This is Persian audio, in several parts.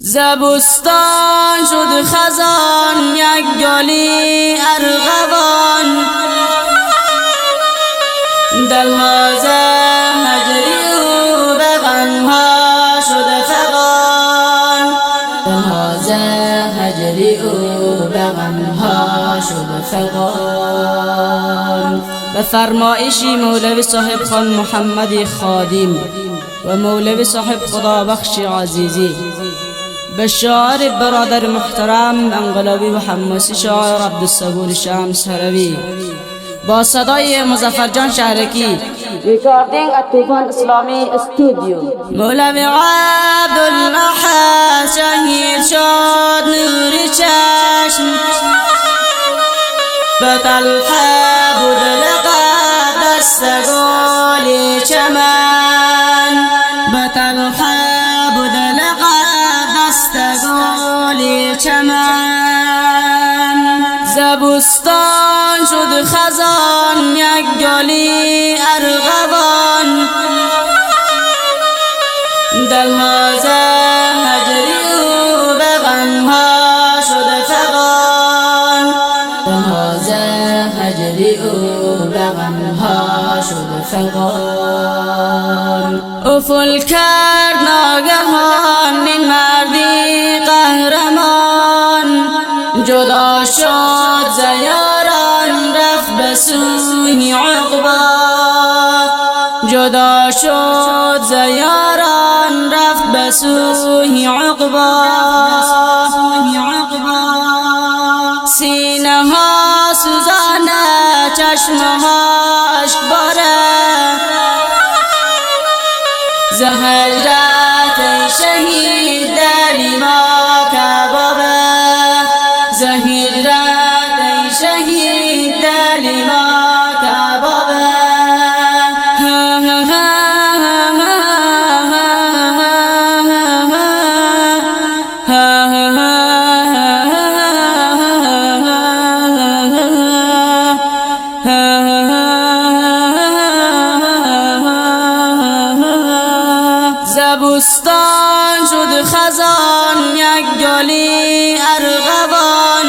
زبستان شد خزان یک گلی ارغوان، دلها ز هجری و به غمها شد فغان، دلها ز هجری و به غمها شد فغان. به فرمایش مولوی صاحب خان محمد خادم و مولوی صاحب خدابخش عزیزی، به شاعر برادر محترم انقلابی و حماسی شاعر عبدالصبور شمس هروی با صدای مظفر جان شهرکی، ریکاردینگ طوفان اسلامی استودیو. مولوی عبدالله شهید شد نور چشم، به طلحه بود لقب دست گل چمن، به طلحه بود لقب دست گل چمن. زبستان شد خزان یک گلی ارغوان، دلها ز هجری و به غمها شد فغان، دلها ز هجری و به غمها شد فغان. افول کرد ناگهان این مردی قهرمان، جدا شد ز یاران رفت به سوی عقبی، جدا شد ز یاران رفت به سوی عقبی. سینه ها سوزانه چشم ها اشک باره، ز هجرت شهید دلی ما کبابه، ز هجرت شهید دلی ما کبابه. زبستان شد خزان یک گلی ارغوان،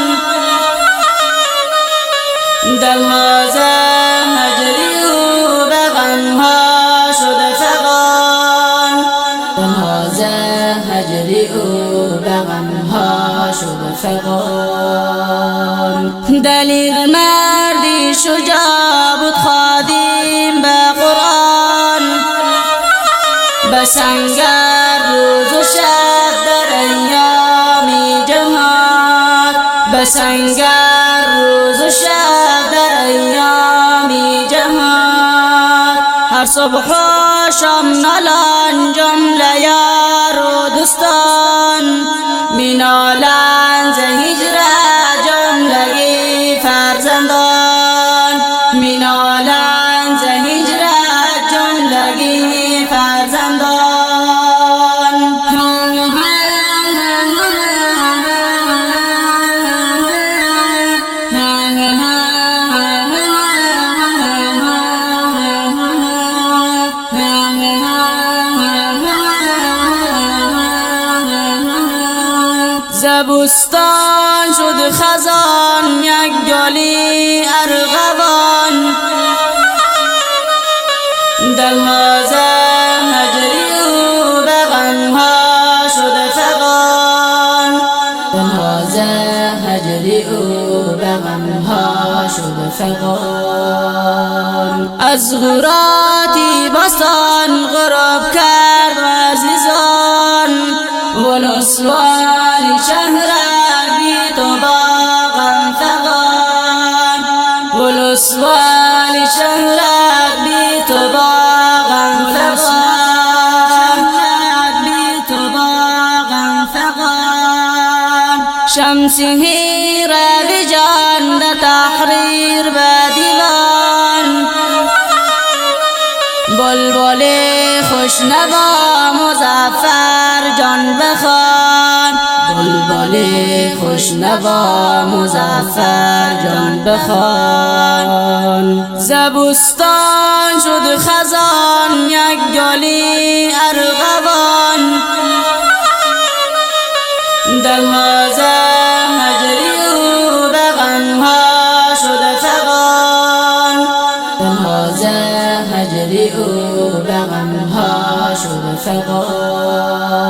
دلها ز هجری و به غمها شد فغان، دلها ز هجری و به غمها شد فغان. دلیل مردی شجاع بود خادم به قرآن، به سنگر روز و شب در ایام جهاد، به سنگر روز و شب در ایام جهاد. هر صبح و شام نالان جمله یار و دوستان، مینالند ز هجرت جملگی فرزندان، مینالند ز هجرت جملگی فرزندان. زبستان شد خزان یک گلی ارغوان، دلها ز هجری و به غمها شد فغان، دلها ز هجری و به غمها شد فغان. از غراتی بستان غراب کرد عزیزان، ولسوال شهر بی تو با غم فغان، ولسوال شهر بی تو با غم فغان، بی تو با غم فغان. شمسی روی جان در تحریر به دیوان، بلبل خوشنوا مظفر جان بخوان، بلبل خوشنوا مظفر جان بخوان. زبستان شد خزان یک گلی ارغوان، دلهازه هجری و بغنها شده فغان دلهازه هجری و بغنها شده فغان